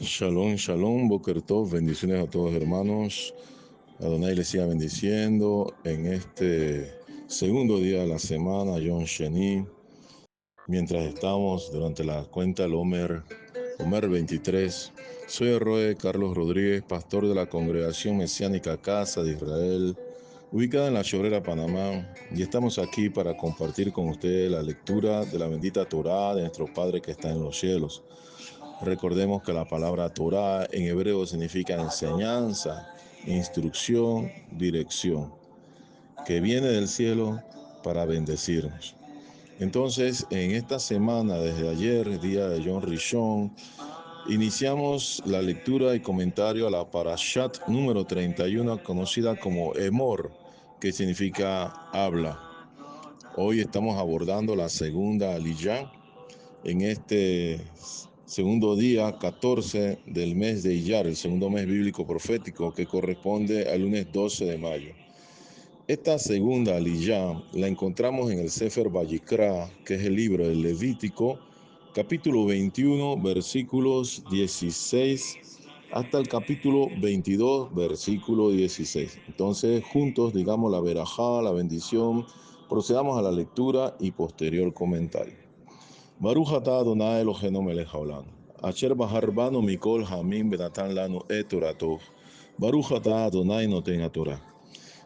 Shalom, shalom, Boker Tov, bendiciones a todos hermanos. Adonai les siga bendiciendo en este segundo día de la semana, Yom Sheni, mientras estamos durante la cuenta del Omer 23. Soy el Roe Carlos Rodríguez, pastor de la Congregación Mesiánica Casa de Israel, ubicada en La Llorera, Panamá, y estamos aquí para compartir con ustedes la lectura de la bendita Torá de nuestro Padre que está en los cielos. Recordemos que la palabra Torá en hebreo significa enseñanza, instrucción, dirección, que viene del cielo para bendecirnos. Entonces, en esta semana, desde ayer, día de Yom Rishon, iniciamos la lectura y comentario a la Parashat número 31, conocida como Emor, que significa habla. Hoy estamos abordando la segunda aliyá en este segundo día 14 del mes de Iyar, el segundo mes bíblico profético que corresponde al lunes 12 de mayo. Esta segunda aliyá la encontramos en el Sefer Vayikra, que es el libro del Levítico, capítulo 21, versículos 16 hasta el capítulo 22, versículo 16. Entonces, juntos digamos la verajá, la bendición, procedamos a la lectura y posterior comentario. Baruch atah Adonai Eloheinu melech haolam, asher bahar banu mikol hamim benatan lanu et Toratov. Baruch atah Adonai noten haTorah.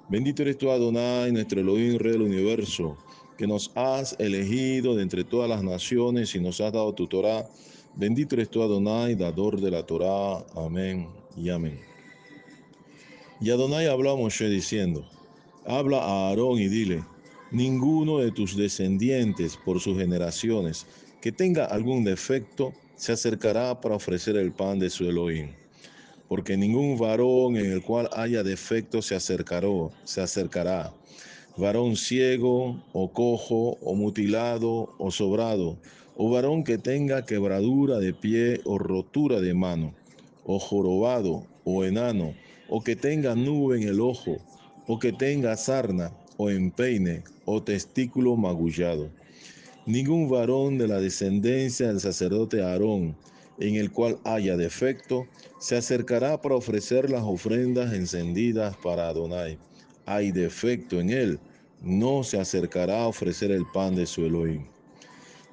Bendito eres tú, Adonai, nuestro Elohim, Rey del universo, que nos has elegido de entre todas las naciones y nos has dado tu Torah. Bendito eres tú, Adonai, dador de la Torah. Amén y amén. Y Adonai habló a Moshe diciendo: habla a Aarón y dile: ninguno de tus descendientes por sus generaciones que tenga algún defecto se acercará para ofrecer el pan de su Elohim. Porque ningún varón en el cual haya defecto se acercará. Varón ciego, o cojo, o mutilado, o sobrado, o varón que tenga quebradura de pie o rotura de mano, o jorobado, o enano, o que tenga nube en el ojo, o que tenga sarna, o empeine, o testículo magullado. Ningún varón de la descendencia del sacerdote Aarón, en el cual haya defecto, se acercará para ofrecer las ofrendas encendidas para Adonai. Hay defecto en él, no se acercará a ofrecer el pan de su Elohim.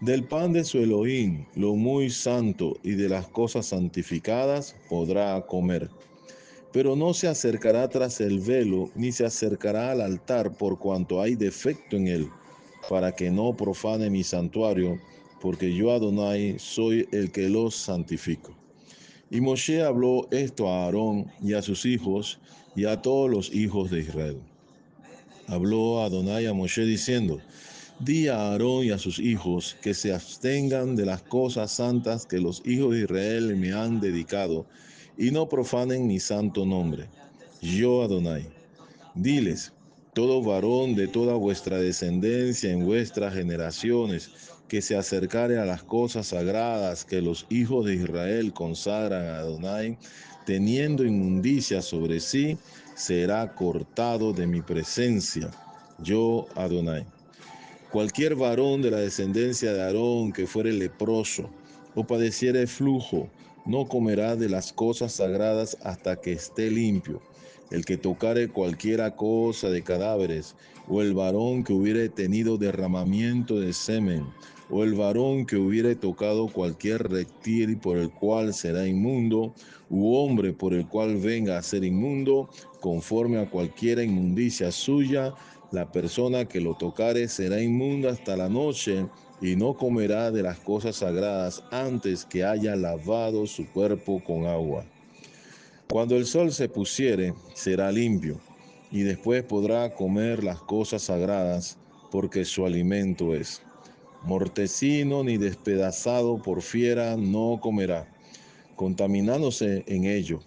Del pan de su Elohim, lo muy santo y de las cosas santificadas, podrá comer. Pero no se acercará tras el velo, ni se acercará al altar por cuanto hay defecto en él, para que no profane mi santuario, porque yo Adonai soy el que los santifico. Y Moshe habló esto a Aarón y a sus hijos y a todos los hijos de Israel. Habló Adonai a Moshe diciendo: di a Aarón y a sus hijos que se abstengan de las cosas santas que los hijos de Israel me han dedicado, y no profanen mi santo nombre. Yo Adonai. Diles: todo varón de toda vuestra descendencia en vuestras generaciones que se acercare a las cosas sagradas que los hijos de Israel consagran a Adonai, teniendo inmundicia sobre sí, será cortado de mi presencia. Yo Adonai. Cualquier varón de la descendencia de Aarón que fuere leproso o padeciere flujo, no comerá de las cosas sagradas hasta que esté limpio. El que tocare cualquiera cosa de cadáveres, o el varón que hubiere tenido derramamiento de semen, o el varón que hubiere tocado cualquier reptil por el cual será inmundo, u hombre por el cual venga a ser inmundo, conforme a cualquiera inmundicia suya, la persona que lo tocare será inmunda hasta la noche, y no comerá de las cosas sagradas antes que haya lavado su cuerpo con agua. Cuando el sol se pusiere, será limpio, y después podrá comer las cosas sagradas, porque su alimento es. Mortecino ni despedazado por fiera no comerá, contaminándose en ello.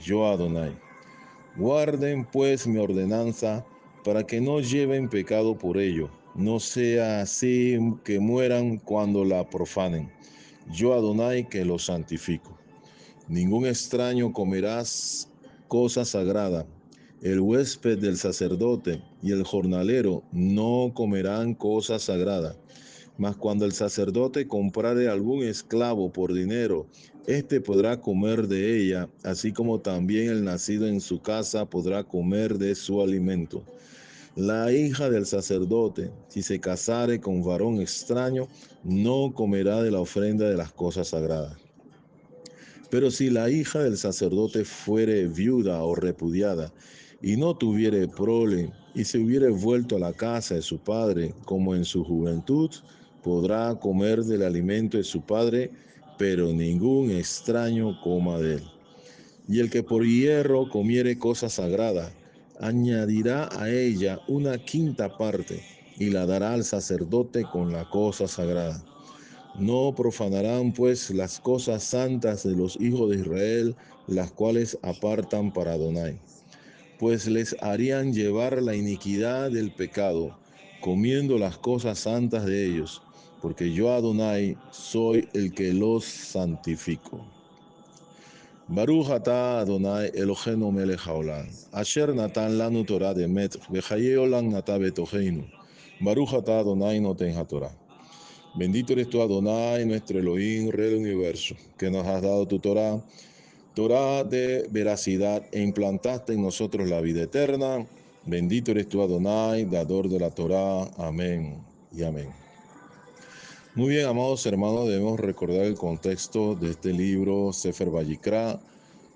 Yo Adonai. Guarden pues mi ordenanza, para que no lleven pecado por ello, no sea así que mueran cuando la profanen. Yo Adonai que los santifico. Ningún extraño comerás cosa sagrada. El huésped del sacerdote y el jornalero no comerán cosa sagrada. Mas cuando el sacerdote comprare algún esclavo por dinero, éste podrá comer de ella, así como también el nacido en su casa podrá comer de su alimento. La hija del sacerdote, si se casare con varón extraño, no comerá de la ofrenda de las cosas sagradas. Pero si la hija del sacerdote fuere viuda o repudiada, y no tuviere prole, y se hubiere vuelto a la casa de su padre, como en su juventud, podrá comer del alimento de su padre, pero ningún extraño coma de él. Y el que por hierro comiere cosa sagrada, añadirá a ella una quinta parte, y la dará al sacerdote con la cosa sagrada. No profanarán pues las cosas santas de los hijos de Israel, las cuales apartan para Adonai, pues les harían llevar la iniquidad del pecado, comiendo las cosas santas de ellos, porque yo Adonai soy el que los santifico. Baruch atah Adonai Eloheinu melech haolam, asher natan lanu Torah demet, v'chayei olam nata betocheinu. Baruch atah Adonai noten haTorah. Bendito eres tú, Adonai, nuestro Elohim, Rey del universo, que nos has dado tu Torah, Torah de veracidad, e implantaste en nosotros la vida eterna. Bendito eres tú, Adonai, dador de la Torah. Amén y amén. Muy bien, amados hermanos, debemos recordar el contexto de este libro, Sefer Vayikra.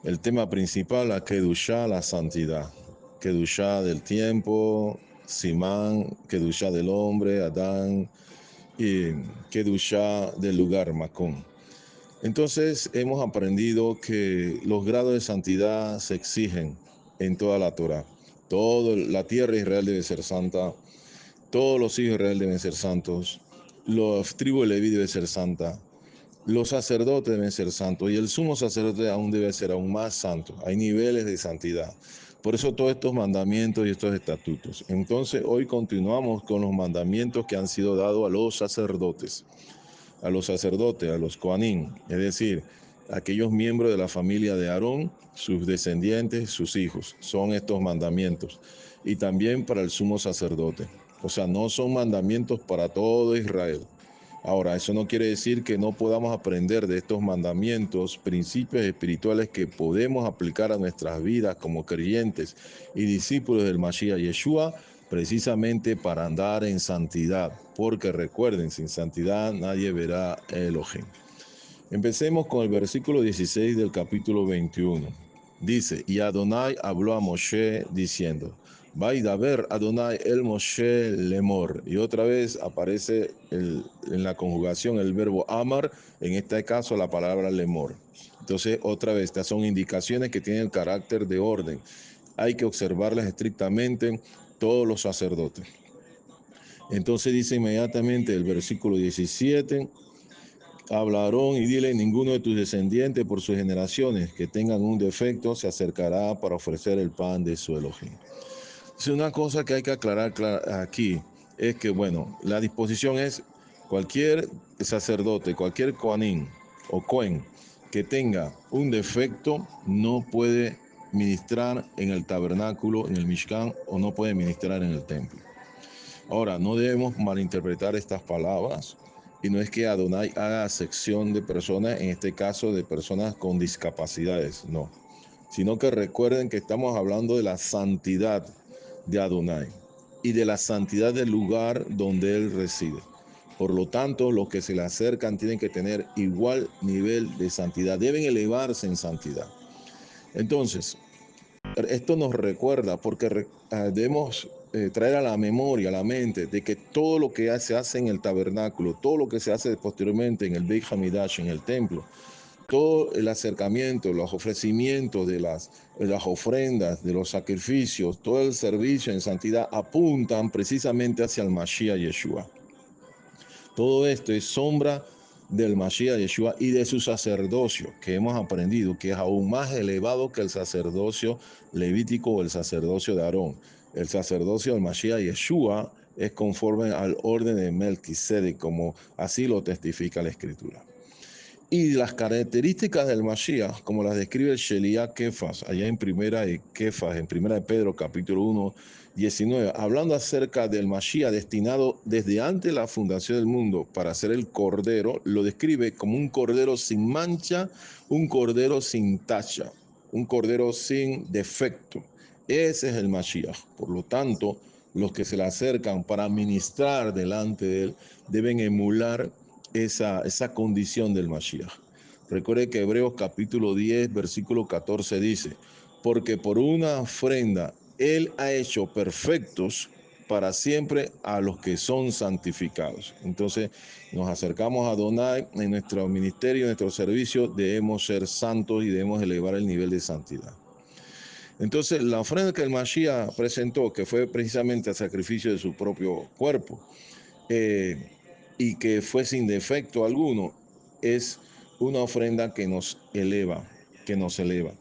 El tema principal, la Kedushá, la santidad. Kedushá del tiempo, Simán, Kedushá del hombre, Adán, y Kedushá del lugar, Macón. Entonces hemos aprendido que los grados de santidad se exigen en toda la Torah. Toda la tierra de Israel debe ser santa, todos los hijos de Israel deben ser santos, los tribus de Leví deben ser santa, los sacerdotes deben ser santos y el sumo sacerdote aún debe ser aún más santo. Hay niveles de santidad. Por eso todos estos mandamientos y estos estatutos. Entonces hoy continuamos con los mandamientos que han sido dados a los sacerdotes, a los Kohanim, es decir, aquellos miembros de la familia de Aarón, sus descendientes, sus hijos. Son estos mandamientos. Y también para el sumo sacerdote. O sea, no son mandamientos para todo Israel. Ahora, eso no quiere decir que no podamos aprender de estos mandamientos, principios espirituales que podemos aplicar a nuestras vidas como creyentes y discípulos del Mashiach Yeshua, precisamente para andar en santidad, porque recuerden, sin santidad nadie verá a Elohim. Empecemos con el versículo 16 del capítulo 21. Dice, y Adonai habló a Moshe diciendo, Vaidaber Adonai el Moshe lemor. Y otra vez aparece en la conjugación el verbo amar, en este caso la palabra lemor. Entonces, otra vez, estas son indicaciones que tienen el carácter de orden. Hay que observarlas estrictamente todos los sacerdotes. Entonces dice inmediatamente el versículo 17, habla Aarón y dile, ninguno de tus descendientes por sus generaciones que tengan un defecto se acercará para ofrecer el pan de su Elohim. Es una cosa que hay que aclarar aquí, es que, bueno, la disposición es cualquier sacerdote, cualquier Kohanim o Cohen que tenga un defecto no puede ministrar en el tabernáculo, en el Mishkan, o no puede ministrar en el templo. Ahora, no debemos malinterpretar estas palabras, y no es que Adonai haga acepción de personas, en este caso de personas con discapacidades, no, sino que recuerden que estamos hablando de la santidad de Adonai y de la santidad del lugar donde Él reside. Por lo tanto, los que se le acercan tienen que tener igual nivel de santidad, deben elevarse en santidad. Entonces, esto nos recuerda, porque debemos traer a la memoria, a la mente, de que todo lo que se hace en el tabernáculo, todo lo que se hace posteriormente en el Beit Hamidash, en el templo, todo el acercamiento, los ofrecimientos de las ofrendas, de los sacrificios, todo el servicio en santidad apuntan precisamente hacia el Mashiach Yeshua. Todo esto es sombra del Mashiach Yeshua y de su sacerdocio, que hemos aprendido que es aún más elevado que el sacerdocio levítico o el sacerdocio de Aarón. El sacerdocio del Mashiach Yeshua es conforme al orden de Melquisedec, como así lo testifica la Escritura. Y las características del Mashiach, como las describe el Sheliá Kefas, allá en primera de Kefas, en primera de Pedro, capítulo 1, 19, hablando acerca del Mashiach destinado desde antes de la fundación del mundo para ser el Cordero, lo describe como un Cordero sin mancha, un Cordero sin tacha, un Cordero sin defecto. Ese es el Mashiach. Por lo tanto, los que se le acercan para ministrar delante de él deben emular esa condición del Mashiach. Recuerde que Hebreos capítulo 10, versículo 14 dice, porque por una ofrenda Él ha hecho perfectos para siempre a los que son santificados. Entonces nos acercamos a Adonai en nuestro ministerio, en nuestro servicio, debemos ser santos y debemos elevar el nivel de santidad. Entonces la ofrenda que el Mashiach presentó, que fue precisamente el sacrificio de su propio cuerpo, y que fue sin defecto alguno, es una ofrenda que nos eleva, que nos eleva.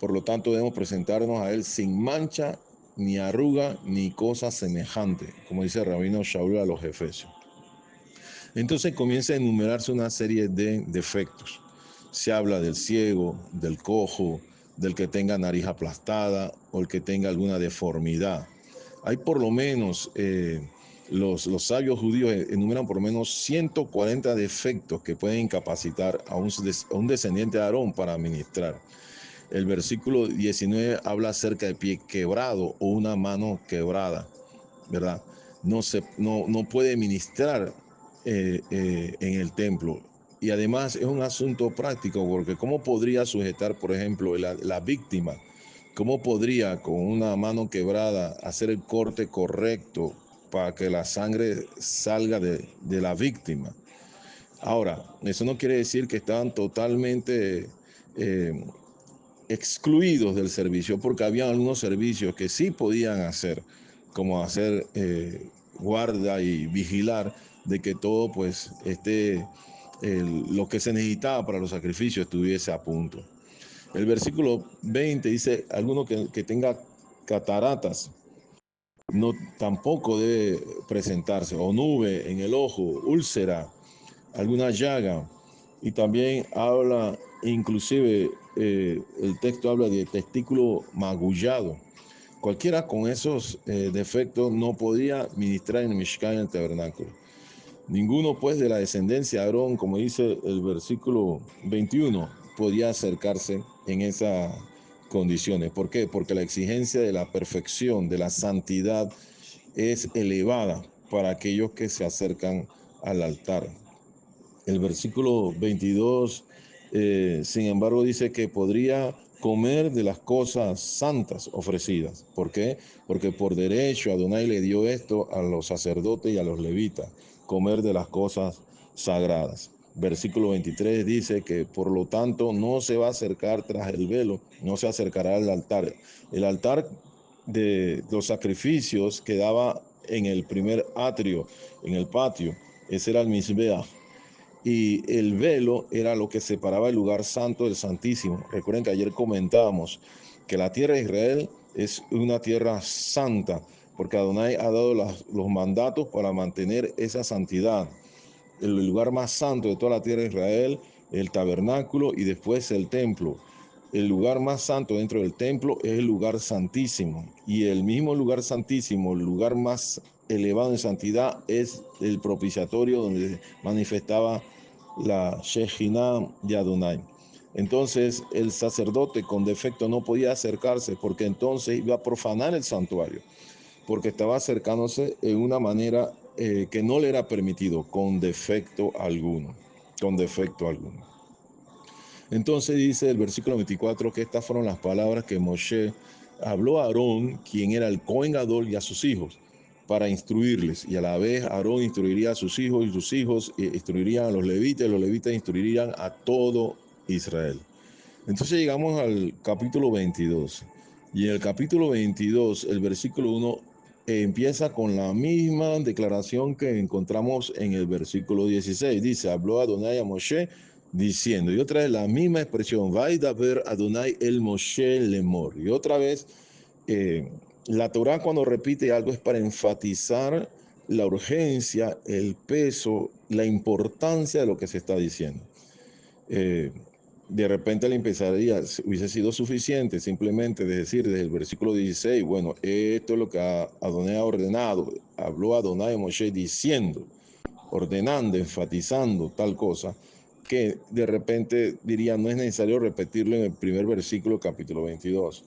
Por lo tanto, debemos presentarnos a Él sin mancha, ni arruga, ni cosa semejante, como dice el rabino Shaul a los Efesios. Entonces comienza a enumerarse una serie de defectos. Se habla del ciego, del cojo, del que tenga nariz aplastada o el que tenga alguna deformidad. Hay por lo menos, los sabios judíos enumeran por lo menos 140 defectos que pueden incapacitar a un descendiente de Aarón para ministrar. El versículo 19 habla acerca de pie quebrado o una mano quebrada, ¿verdad? No puede ministrar en el templo. Y además es un asunto práctico, porque ¿cómo podría sujetar, por ejemplo, la víctima? ¿Cómo podría con una mano quebrada hacer el corte correcto para que la sangre salga de la víctima? Ahora, eso no quiere decir que estaban totalmente excluidos del servicio, porque había algunos servicios que sí podían hacer, como hacer guarda y vigilar de que todo pues lo que se necesitaba para los sacrificios estuviese a punto. El versículo 20 dice, alguno que tenga cataratas no tampoco debe presentarse, o nube en el ojo, úlcera, alguna llaga. Y también habla, inclusive el texto habla de testículo magullado. Cualquiera con esos defectos no podía ministrar en el Mishkan, en el tabernáculo. Ninguno pues de la descendencia de Aarón, como dice el versículo 21, podía acercarse en esas condiciones. ¿Por qué? Porque la exigencia de la perfección, de la santidad, es elevada para aquellos que se acercan al altar. El versículo 22, sin embargo, dice que podría comer de las cosas santas ofrecidas. ¿Por qué? Porque por derecho Adonai le dio esto a los sacerdotes y a los levitas, comer de las cosas sagradas. Versículo 23 dice que por lo tanto no se va a acercar tras el velo, no se acercará al altar. El altar de los sacrificios quedaba en el primer atrio, en el patio. Ese era el Mizbeach. Y el velo era lo que separaba el lugar santo del santísimo. Recuerden que ayer comentábamos que la tierra de Israel es una tierra santa, porque Adonai ha dado los mandatos para mantener esa santidad. El lugar más santo de toda la tierra de Israel, el tabernáculo y después el templo. El lugar más santo dentro del templo es el lugar santísimo. Y el mismo lugar santísimo, el lugar más elevado en santidad, es el propiciatorio donde manifestaba la Shejinah de Adonai. Entonces el sacerdote con defecto no podía acercarse porque entonces iba a profanar el santuario, porque estaba acercándose en una manera que no le era permitido, con defecto alguno, con defecto alguno. Entonces dice el versículo 24 que estas fueron las palabras que Moshe habló a Aarón, quien era el Cohen Gadol, y a sus hijos, para instruirles. Y a la vez Aarón instruiría a sus hijos, y sus hijos instruirían a los levitas, y los levitas instruirían a todo Israel. Entonces llegamos al capítulo 22. Y en el capítulo 22, el versículo 1 empieza con la misma declaración que encontramos en el versículo 16. Dice, habló Adonai a Moshe diciendo, y otra vez la misma expresión, Vaidaber Adonai el Moshe lemor. Y otra vez, la Torah cuando repite algo es para enfatizar la urgencia, el peso, la importancia de lo que se está diciendo. De repente le empezaría, hubiese sido suficiente simplemente de decir desde el versículo 16, bueno, esto es lo que Adonai ha ordenado, habló Adonai a Moshe diciendo, ordenando, enfatizando tal cosa, que de repente diría, no es necesario repetirlo en el primer versículo capítulo 22.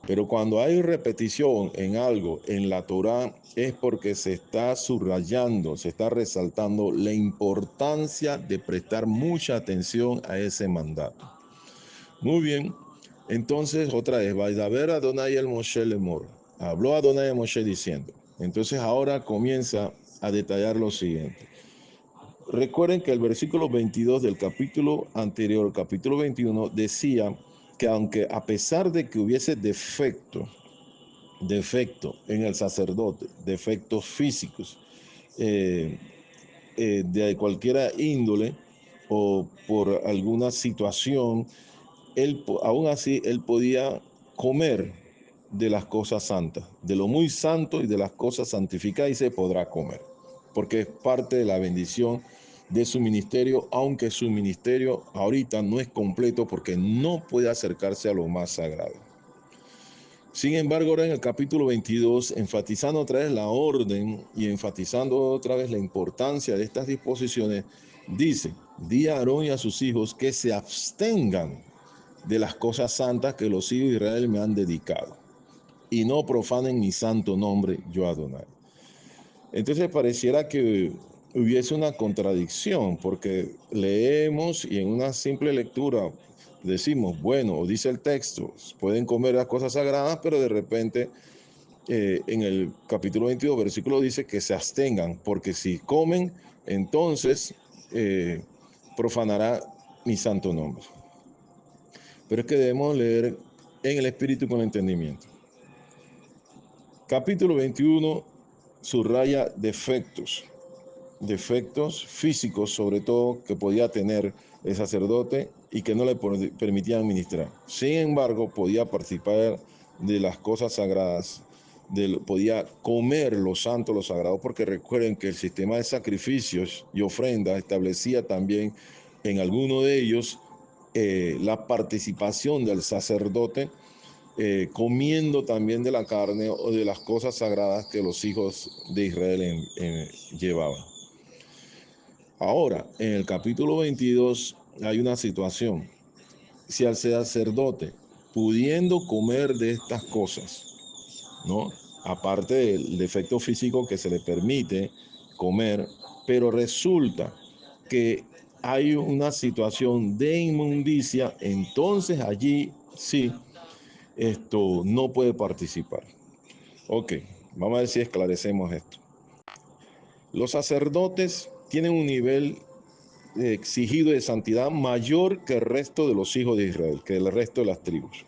Pero cuando hay repetición en algo en la Torá es porque se está subrayando, se está resaltando la importancia de prestar mucha atención a ese mandato. Muy bien, entonces otra vez, Vaidaber Adonai el Moshe Lemor. Habló Adonai a Moshe diciendo. Entonces ahora comienza a detallar lo siguiente. Recuerden que el versículo 22 del capítulo anterior, capítulo 21, decía que aunque a pesar de que hubiese defecto en el sacerdote, defectos físicos, de cualquier índole o por alguna situación, aún así él podía comer de las cosas santas, de lo muy santo y de las cosas santificadas, y se podrá comer, porque es parte de la bendición de su ministerio, aunque su ministerio ahorita no es completo porque no puede acercarse a lo más sagrado. Sin embargo, ahora en el capítulo 22, enfatizando otra vez la orden y enfatizando otra vez la importancia de estas disposiciones, dice, di a Aarón y a sus hijos que se abstengan de las cosas santas que los hijos de Israel me han dedicado, y no profanen mi santo nombre, yo Adonai. Entonces pareciera que hubiese una contradicción, porque leemos y en una simple lectura decimos, bueno, o dice el texto, pueden comer las cosas sagradas, pero de repente en el capítulo 22, versículo dice que se abstengan, porque si comen, entonces profanará mi santo nombre. Pero es que debemos leer en el espíritu con entendimiento. Capítulo 21 subraya defectos físicos sobre todo que podía tener el sacerdote y que no le permitían ministrar. Sin embargo, podía participar de las cosas sagradas, podía comer lo santo, lo sagrado, porque recuerden que el sistema de sacrificios y ofrendas establecía también en alguno de ellos la participación del sacerdote comiendo también de la carne o de las cosas sagradas que los hijos de Israel llevaban. Ahora, en el capítulo 22 hay una situación. Si al sacerdote, pudiendo comer de estas cosas, ¿no? Aparte del defecto físico que se le permite comer, pero resulta que hay una situación de inmundicia, entonces allí sí, esto no puede participar. Ok, vamos a ver si esclarecemos esto. Los sacerdotes tienen un nivel exigido de santidad mayor que el resto de los hijos de Israel, que el resto de las tribus.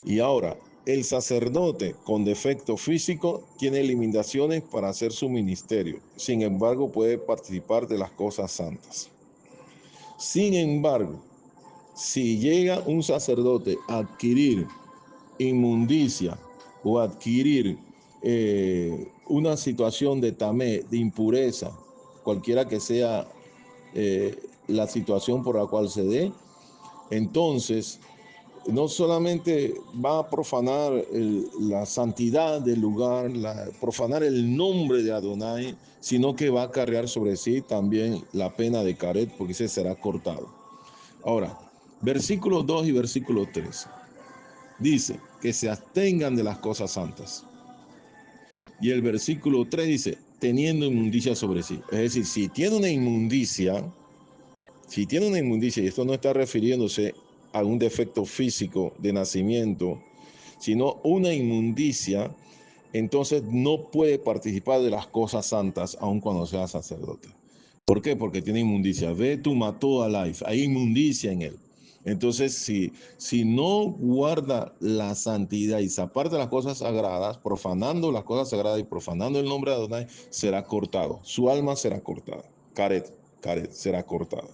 Y ahora, el sacerdote con defecto físico tiene limitaciones para hacer su ministerio. Sin embargo, puede participar de las cosas santas. Sin embargo, si llega un sacerdote a adquirir inmundicia o adquirir una situación de tamé, de impureza, cualquiera que sea la situación por la cual se dé, entonces no solamente va a profanar la santidad del lugar, profanar el nombre de Adonai, sino que va a cargar sobre sí también la pena de caret, porque ese será cortado. Ahora, versículo 2 y versículo 3 dice que se abstengan de las cosas santas. Y el versículo 3 dice, teniendo inmundicia sobre sí. Es decir, si tiene una inmundicia, y esto no está refiriéndose a un defecto físico de nacimiento, sino una inmundicia, entonces no puede participar de las cosas santas aun cuando sea sacerdote. ¿Por qué? Porque tiene inmundicia. Ve tu mató a life, hay inmundicia en él. Entonces, si no guarda la santidad y se aparta de las cosas sagradas, profanando las cosas sagradas y profanando el nombre de Adonai, será cortado. Su alma será cortada. Caret será cortada.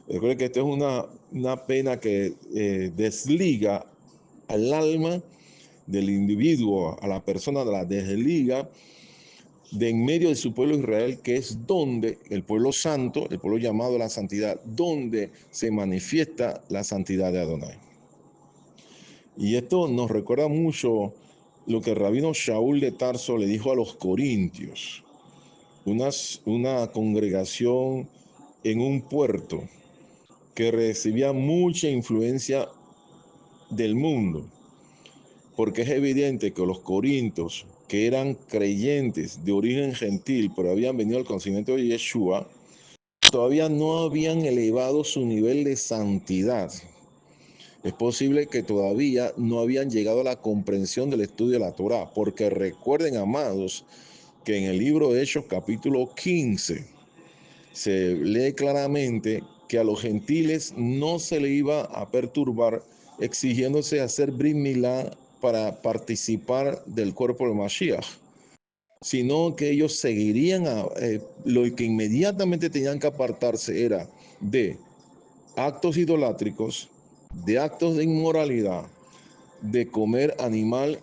Recuerden que esto es una pena que desliga al alma del individuo, a la persona, la desliga de en medio de su pueblo Israel, que es donde el pueblo santo, el pueblo llamado a la santidad, donde se manifiesta la santidad de Adonai. Y esto nos recuerda mucho lo que el rabino Shaul de Tarso le dijo a los corintios, una congregación en un puerto que recibía mucha influencia del mundo, porque es evidente que los corintios, que eran creyentes de origen gentil, pero habían venido al conocimiento de Yeshua, todavía no habían elevado su nivel de santidad. Es posible que todavía no habían llegado a la comprensión del estudio de la Torá, porque recuerden, amados, que en el libro de Hechos capítulo 15 se lee claramente que a los gentiles no se le iba a perturbar exigiéndose hacer Brit Milá para participar del cuerpo de Mashiach, sino que ellos seguirían lo que inmediatamente tenían que apartarse era de actos idolátricos, de actos de inmoralidad, de comer animal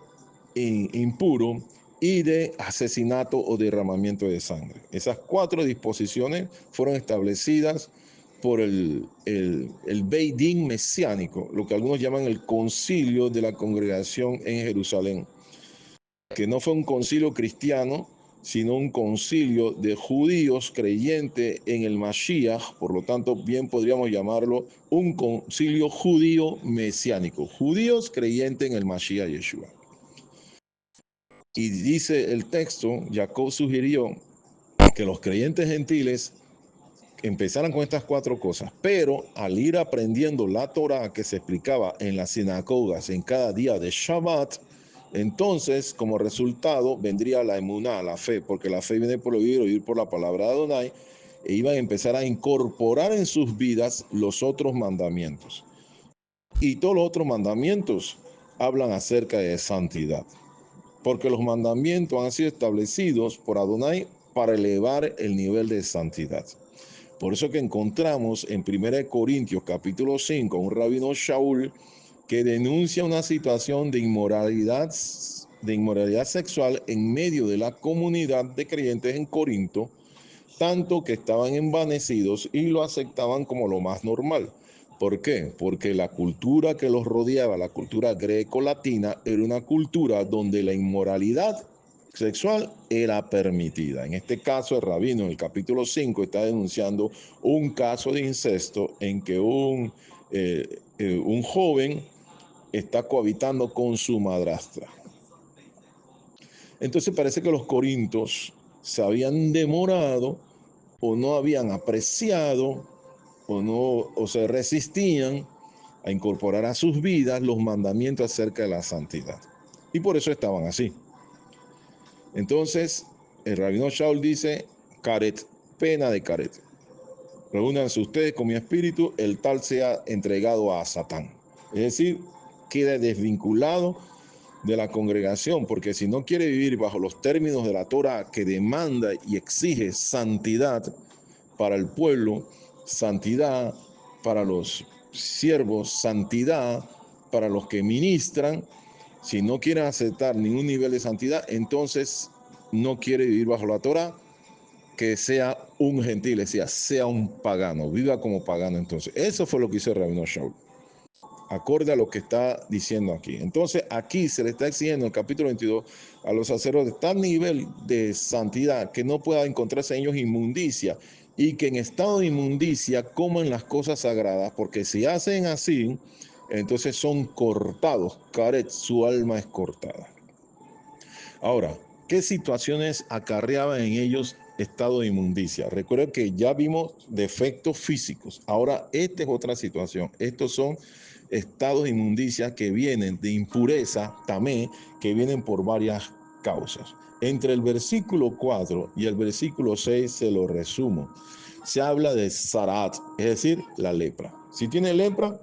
impuro y de asesinato o derramamiento de sangre. Esas 4 disposiciones fueron establecidas por el Beit Din mesiánico, lo que algunos llaman el concilio de la congregación en Jerusalén, que no fue un concilio cristiano, sino un concilio de judíos creyentes en el Mashiach. Por lo tanto, bien podríamos llamarlo un concilio judío mesiánico, judíos creyentes en el Mashiach Yeshua. Y dice el texto, Jacob sugirió que los creyentes gentiles empezaran con estas 4 cosas, pero al ir aprendiendo la Torah que se explicaba en las sinagogas en cada día de Shabbat, entonces como resultado vendría la emuná, la fe, porque la fe viene por oír por la palabra de Adonai, e iban a empezar a incorporar en sus vidas los otros mandamientos. Y todos los otros mandamientos hablan acerca de santidad, porque los mandamientos han sido establecidos por Adonai para elevar el nivel de santidad. Por eso que encontramos en 1 Corintios capítulo 5 un rabino Shaul que denuncia una situación de inmoralidad sexual en medio de la comunidad de creyentes en Corinto, tanto que estaban envanecidos y lo aceptaban como lo más normal. ¿Por qué? Porque la cultura que los rodeaba, la cultura greco-latina, era una cultura donde la inmoralidad sexual era permitida. En este caso, el rabino en el capítulo 5 está denunciando un caso de incesto en que un joven está cohabitando con su madrastra. Entonces parece que los corintios se habían demorado o no habían apreciado o se resistían a incorporar a sus vidas los mandamientos acerca de la santidad. Y por eso estaban así. Entonces, el rabino Shaul dice, Karet, pena de Karet. Reúnanse ustedes con mi espíritu, el tal sea entregado a Satán. Es decir, queda desvinculado de la congregación, porque si no quiere vivir bajo los términos de la Torah que demanda y exige santidad para el pueblo, santidad para los siervos, santidad para los que ministran, si no quiere aceptar ningún nivel de santidad, entonces no quiere vivir bajo la Torah, que sea un gentil, es decir, sea un pagano, viva como pagano entonces. Eso fue lo que hizo el rabino Shaul, acorde a lo que está diciendo aquí. Entonces aquí se le está exigiendo en el capítulo 22 a los sacerdotes tal nivel de santidad que no pueda encontrarse en ellos inmundicia y que en estado de inmundicia coman las cosas sagradas, porque si hacen así, entonces son cortados. Karet, su alma es cortada. Ahora, ¿qué situaciones acarreaban en ellos estado de inmundicia? Recuerden que ya vimos defectos físicos. Ahora, esta es otra situación. Estos son estados de inmundicia que vienen de impureza, tamé, que vienen por varias causas. Entre el versículo 4 y el versículo 6 se lo resumo. Se habla de Sarat, es decir, la lepra. Si tiene lepra,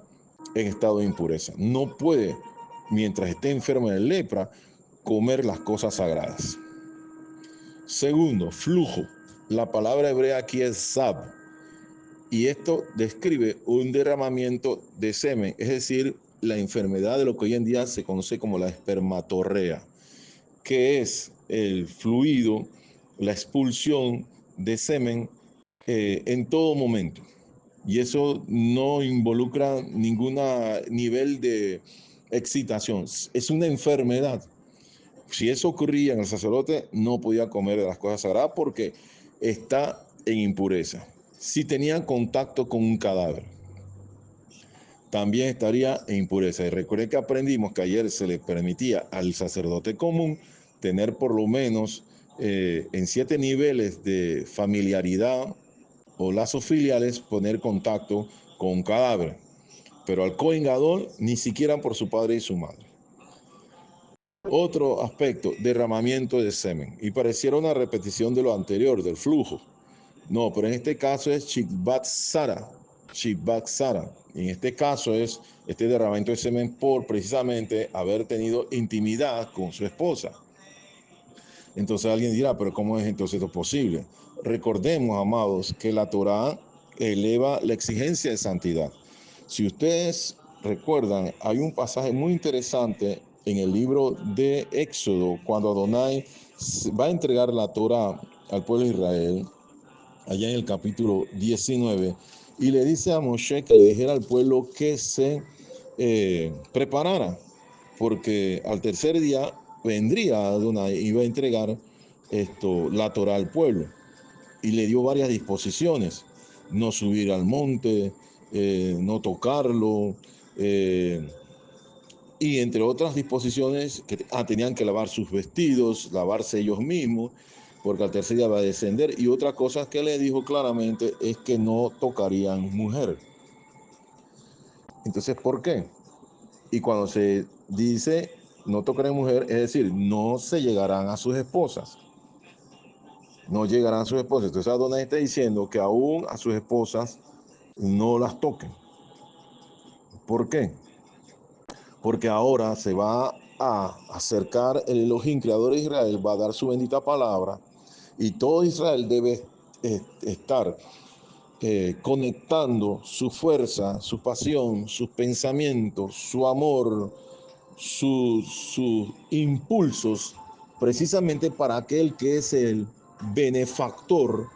en estado de impureza. No puede, mientras esté enfermo de lepra, comer las cosas sagradas. Segundo, flujo. La palabra hebrea aquí es zab, y esto describe un derramamiento de semen, es decir, la enfermedad de lo que hoy en día se conoce como la espermatorrea, que es el fluido la expulsión de semen en todo momento. Y eso no involucra ningún nivel de excitación. Es una enfermedad. Si eso ocurría en el sacerdote, no podía comer de las cosas sagradas porque está en impureza. Si tenía contacto con un cadáver, también estaría en impureza. Y recuerden que aprendimos que ayer se le permitía al sacerdote común tener por lo menos en 7 niveles de familiaridad o lazos filiales poner contacto con un cadáver, pero al Cohen Gadol ni siquiera por su padre y su madre. Otro aspecto, derramamiento de semen, y pareciera una repetición de lo anterior, del flujo. No, pero en este caso es Shikbat Sara. Shikbat Sara. En este caso es este derramamiento de semen por precisamente haber tenido intimidad con su esposa. Entonces alguien dirá, pero ¿cómo es entonces esto posible? Recordemos, amados, que la Torá eleva la exigencia de santidad. Si ustedes recuerdan, hay un pasaje muy interesante en el libro de Éxodo, cuando Adonai va a entregar la Torá al pueblo de Israel, allá en el capítulo 19, y le dice a Moshe que le dijera al pueblo que se preparara, porque al tercer día vendría Adonai y iba a entregar la Torá al pueblo. Y le dio varias disposiciones: no subir al monte, no tocarlo, y entre otras disposiciones que tenían que lavar sus vestidos, lavarse ellos mismos, porque al tercer día va a descender. Y otra cosa que le dijo claramente es que no tocarían mujer. Entonces, ¿por qué? Y cuando se dice no tocarán mujer, es decir, no se llegarán a sus esposas. No llegarán a sus esposas. Entonces Adonai está diciendo que aún a sus esposas no las toquen. ¿Por qué? Porque ahora se va a acercar el Elohim, creador de Israel, va a dar su bendita palabra, y todo Israel debe estar conectando su fuerza, su pasión, sus pensamientos, su amor, sus impulsos, precisamente para aquel que es el benefactor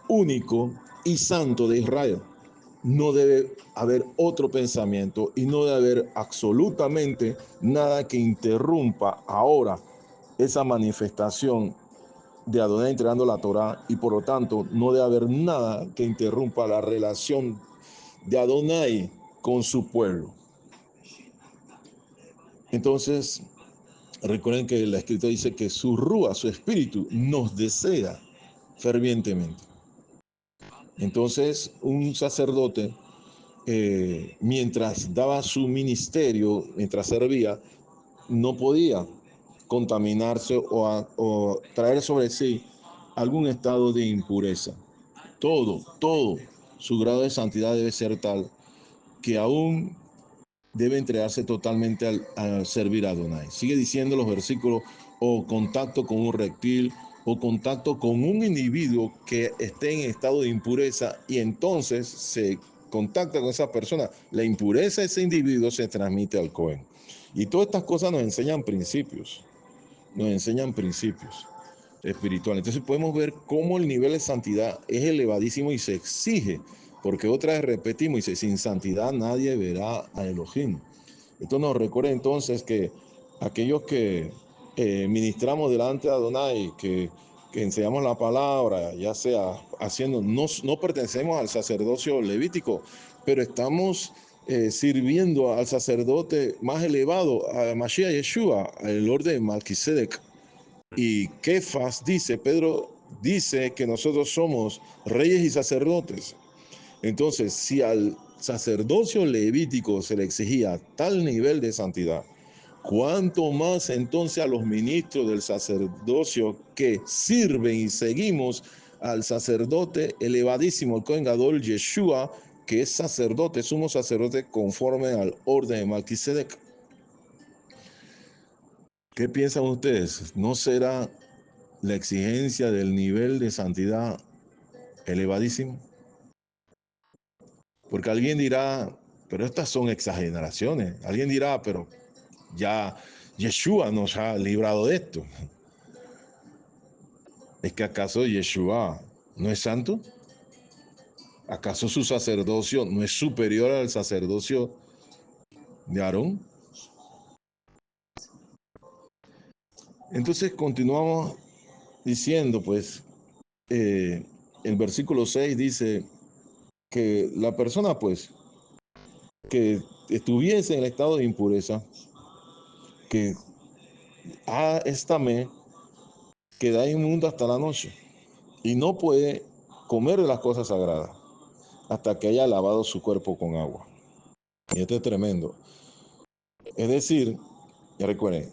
único y santo de Israel. No debe haber otro pensamiento y no debe haber absolutamente nada que interrumpa ahora esa manifestación de Adonai entregando la Torá, y por lo tanto no debe haber nada que interrumpa la relación de Adonai con su pueblo. Entonces, recuerden que la Escritura dice que su rúa, su espíritu, nos desea fervientemente. Entonces, un sacerdote, mientras daba su ministerio, mientras servía, no podía contaminarse o traer sobre sí algún estado de impureza. Todo su grado de santidad debe ser tal que aún debe entregarse totalmente al servir a Adonai. Sigue diciendo los versículos: o contacto con un reptil, o contacto con un individuo que esté en estado de impureza, y entonces se contacta con esa persona. La impureza de ese individuo se transmite al Cohen. Y todas estas cosas nos enseñan principios espirituales. Entonces podemos ver cómo el nivel de santidad es elevadísimo y se exige, porque otra vez repetimos, dice, sin santidad nadie verá a Elohim. Esto nos recuerda entonces que aquellos que ministramos delante de Adonai, que enseñamos la palabra, ya sea haciendo, no pertenecemos al sacerdocio levítico, pero estamos sirviendo al sacerdote más elevado, a Mashiach Yeshua, el orden de Melquisedec. Y Kefas dice, Pedro dice que nosotros somos reyes y sacerdotes. Entonces, si al sacerdocio levítico se le exigía tal nivel de santidad, ¿cuánto más entonces a los ministros del sacerdocio que sirven y seguimos al sacerdote elevadísimo, el Cohen Gadol Yeshua, que es sacerdote, sumo sacerdote conforme al orden de Melquisedec? ¿Qué piensan ustedes? ¿No será la exigencia del nivel de santidad elevadísimo? Porque alguien dirá, pero estas son exageraciones. Alguien dirá, pero ya Yeshua nos ha librado de esto. ¿Es que acaso Yeshua no es santo? ¿Acaso su sacerdocio no es superior al sacerdocio de Aarón? Entonces continuamos diciendo, pues, el versículo 6 dice que la persona, pues, que estuviese en el estado de impureza, que esta me queda inmunda hasta la noche y no puede comer de las cosas sagradas hasta que haya lavado su cuerpo con agua. Y esto es tremendo. Es decir, ya recuerden,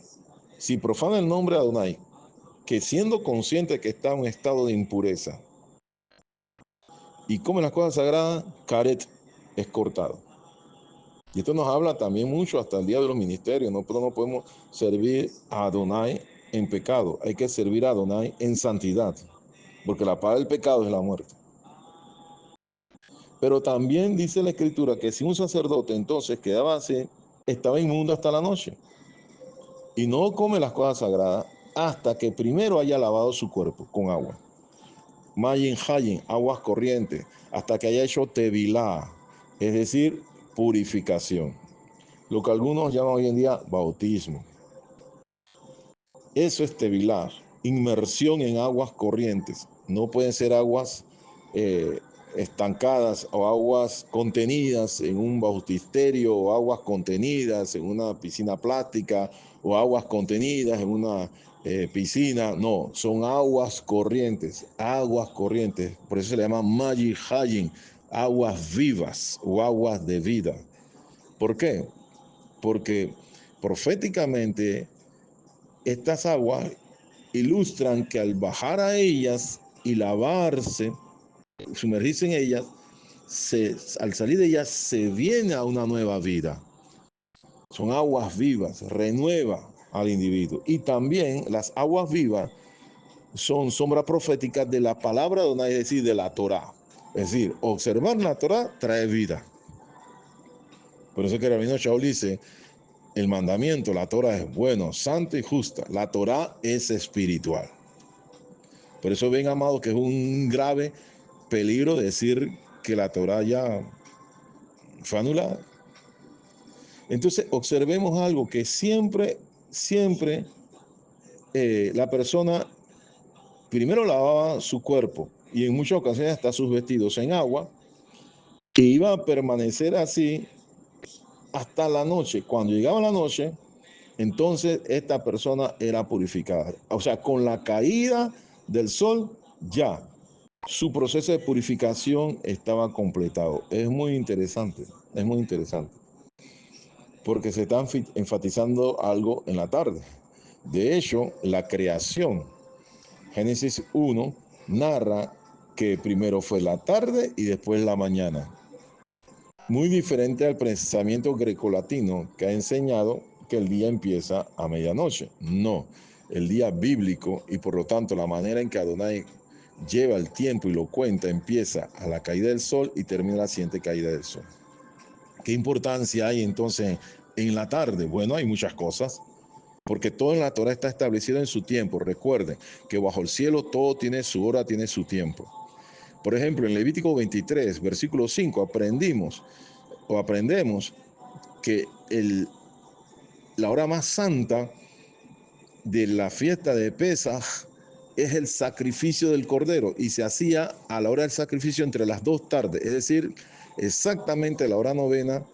si profana el nombre de Adonai, que siendo consciente que está en un estado de impureza y come las cosas sagradas, Karet es cortado. Y esto nos habla también mucho hasta el día de los ministerios. No podemos servir a Adonai en pecado. Hay que servir a Adonai en santidad, porque la paga del pecado es la muerte. Pero también dice la Escritura que si un sacerdote entonces quedaba así, estaba inmundo hasta la noche y no come las cosas sagradas hasta que primero haya lavado su cuerpo con agua. Mayin Hayin, aguas corrientes, hasta que haya hecho tevilá, es decir, purificación. Lo que algunos llaman hoy en día bautismo. Eso es tevilá, inmersión en aguas corrientes. No pueden ser aguas estancadas o aguas contenidas en un bautisterio o aguas contenidas en una piscina plástica o aguas contenidas en una piscina. No, son aguas corrientes, aguas corrientes. Por eso se le llama Magi Hayin, aguas vivas o aguas de vida. ¿Por qué? Porque proféticamente estas aguas ilustran que al bajar a ellas y lavarse, sumergirse en ellas, al salir de ellas se viene a una nueva vida. Son aguas vivas, renueva al individuo. Y también las aguas vivas son sombras proféticas de la palabra de Adonai, es decir, de la Torá. Es decir, observar la Torá trae vida. Por eso que el rabino Shaul dice, el mandamiento, la Torá es bueno, santo y justa. La Torá es espiritual. Por eso ven, amados, que es un grave peligro decir que la Torá ya fue anulada. Entonces observemos algo que siempre la persona primero lavaba su cuerpo y en muchas ocasiones hasta sus vestidos en agua e iba a permanecer así hasta la noche. Cuando llegaba la noche, entonces esta persona era purificada. O sea, con la caída del sol ya su proceso de purificación estaba completado. Es muy interesante, porque se está enfatizando algo en la tarde. De hecho, la creación, Génesis 1, narra que primero fue la tarde y después la mañana. Muy diferente al pensamiento grecolatino que ha enseñado que el día empieza a medianoche. No, el día bíblico y por lo tanto la manera en que Adonai lleva el tiempo y lo cuenta empieza a la caída del sol y termina la siguiente caída del sol. ¿Qué importancia hay entonces en la tarde? Bueno, hay muchas cosas, porque todo en la Torah está establecido en su tiempo. Recuerden que bajo el cielo todo tiene su hora, tiene su tiempo. Por ejemplo, en Levítico 23, versículo 5, aprendemos que la hora más santa de la fiesta de Pesaj es el sacrificio del cordero y se hacía a la hora del sacrificio entre las 2 tardes, es decir, exactamente la hora novena,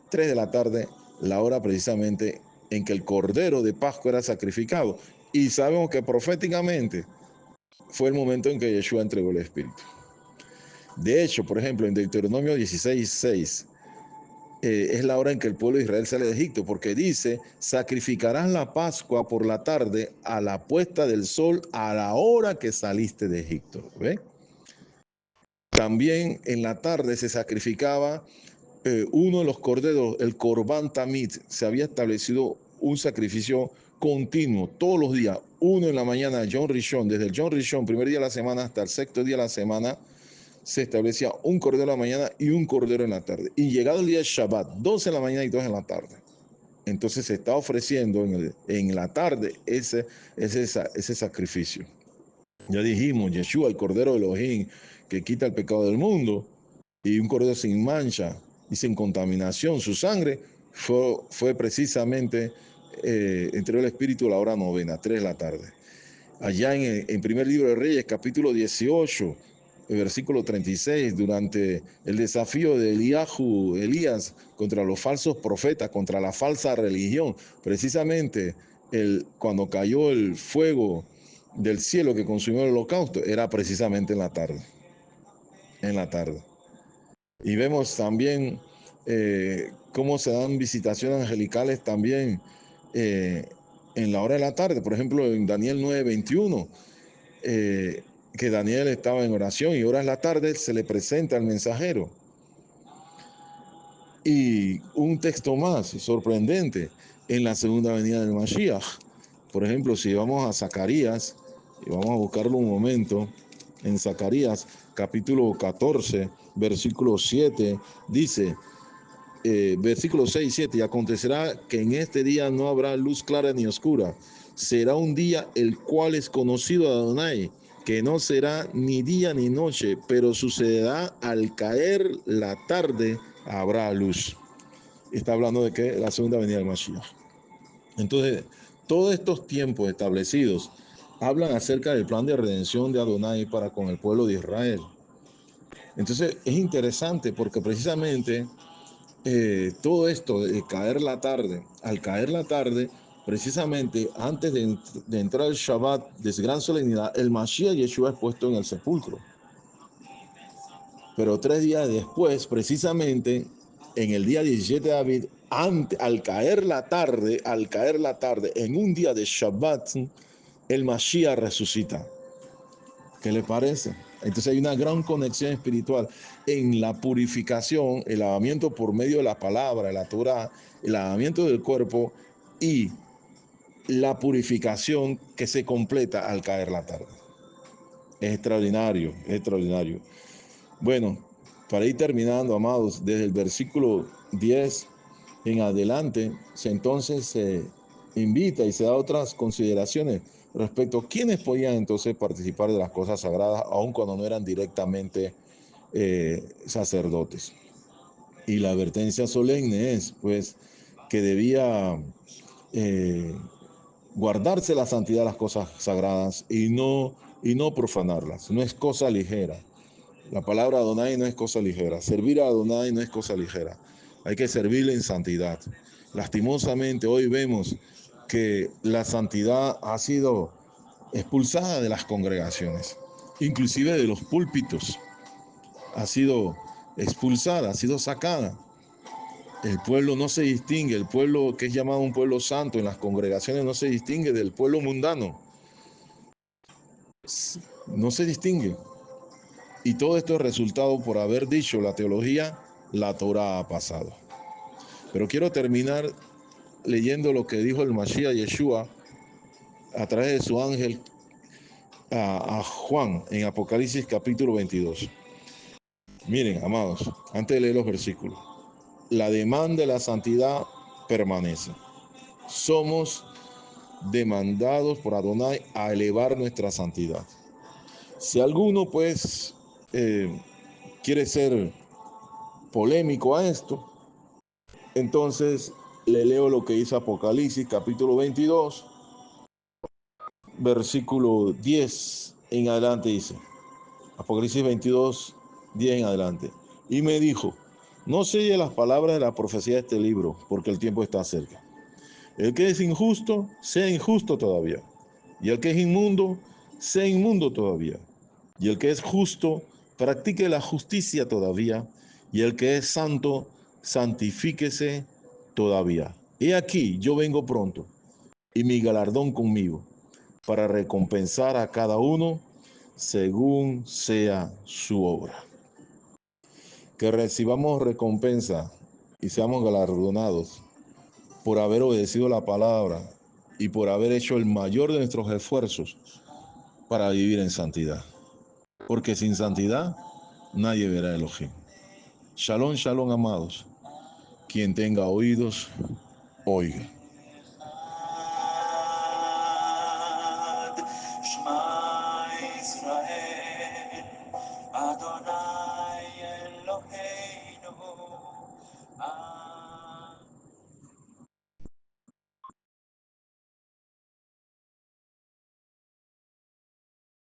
3 de la tarde, la hora precisamente en que el cordero de Pascua era sacrificado. Y sabemos que proféticamente fue el momento en que Yeshua entregó el Espíritu. De hecho, por ejemplo, en Deuteronomio 16:6, es la hora en que el pueblo de Israel sale de Egipto, porque dice, sacrificarás la Pascua por la tarde a la puesta del sol a la hora que saliste de Egipto. ¿Ve? También en la tarde se sacrificaba uno de los corderos, el Korban Tamid. Se había establecido un sacrificio continuo todos los días, uno en la mañana, Yom Rishon, desde el Yom Rishon, primer día de la semana hasta el sexto día de la semana, se establecía un cordero en la mañana y un cordero en la tarde. Y llegado el día de Shabbat, 2 en la mañana y 2 en la tarde. Entonces se está ofreciendo en la tarde ese sacrificio. Ya dijimos, Yeshua, el Cordero de Elohim, que quita el pecado del mundo, y un cordero sin mancha y sin contaminación. Su sangre fue precisamente, entregó el Espíritu a la hora novena, 3 de la tarde. Allá en primer libro de Reyes, capítulo 18, el versículo 36, durante el desafío de Elías contra los falsos profetas, contra la falsa religión, precisamente cuando cayó el fuego del cielo que consumió el holocausto, era precisamente en la tarde. En la tarde. Y vemos también cómo se dan visitaciones angelicales también en la hora de la tarde. Por ejemplo, en Daniel 9:21, que Daniel estaba en oración y horas de la tarde se le presenta al mensajero. Y un texto más sorprendente en la segunda venida del Mashiach. Por ejemplo, si vamos a Zacarías, y vamos a buscarlo un momento, en Zacarías capítulo 14, versículo 7, dice, versículo 6 y 7, y acontecerá que en este día no habrá luz clara ni oscura, será un día el cual es conocido a Adonai, que no será ni día ni noche, pero sucederá al caer la tarde, habrá luz. Está hablando de que la segunda venida del Mashiach. Entonces, todos estos tiempos establecidos hablan acerca del plan de redención de Adonai para con el pueblo de Israel. Entonces, es interesante porque precisamente todo esto de caer la tarde, al caer la tarde, precisamente antes de entrar el Shabbat de gran solemnidad, el Mashiach Yeshua es puesto en el sepulcro. Pero 3 días después, precisamente en el día 17 de Aviv, al caer la tarde, en un día de Shabbat, el Mashiach resucita. ¿Qué le parece? Entonces hay una gran conexión espiritual en la purificación, el lavamiento por medio de la palabra, la Torah, el lavamiento del cuerpo y la purificación que se completa al caer la tarde. Es extraordinario, es extraordinario. Bueno, para ir terminando, amados, desde el versículo 10 en adelante, entonces se invita y se da otras consideraciones respecto a quiénes podían entonces participar de las cosas sagradas, aun cuando no eran directamente sacerdotes. Y la advertencia solemne es, pues, que debía guardarse la santidad de las cosas sagradas y no profanarlas. No es cosa ligera. La palabra Adonai no es cosa ligera. Servir a Adonai no es cosa ligera. Hay que servirle en santidad. Lastimosamente hoy vemos que la santidad ha sido expulsada de las congregaciones, inclusive de los púlpitos. Ha sido expulsada, ha sido sacada. El pueblo no se distingue, el pueblo que es llamado un pueblo santo en las congregaciones no se distingue del pueblo mundano. No se distingue. Y todo esto es resultado por haber dicho la teología, la Torah ha pasado. Pero quiero terminar leyendo lo que dijo el Mashiach Yeshua a través de su ángel a Juan en Apocalipsis capítulo 22. Miren, amados, antes de leer los versículos, la demanda de la santidad permanece. Somos demandados por Adonai a elevar nuestra santidad. Si alguno, pues, quiere ser polémico a esto, entonces le leo lo que dice Apocalipsis capítulo 22, versículo 10 en adelante dice, Apocalipsis 22, 10 en adelante. Y me dijo, no selle las palabras de la profecía de este libro, porque el tiempo está cerca. El que es injusto, sea injusto todavía. Y el que es inmundo, sea inmundo todavía. Y el que es justo, practique la justicia todavía. Y el que es santo, santifíquese todavía. He aquí, yo vengo pronto, y mi galardón conmigo, para recompensar a cada uno según sea su obra. Que recibamos recompensa y seamos galardonados por haber obedecido la palabra y por haber hecho el mayor de nuestros esfuerzos para vivir en santidad. Porque sin santidad nadie verá a Elohim. Shalom, shalom, amados. Quien tenga oídos, oiga.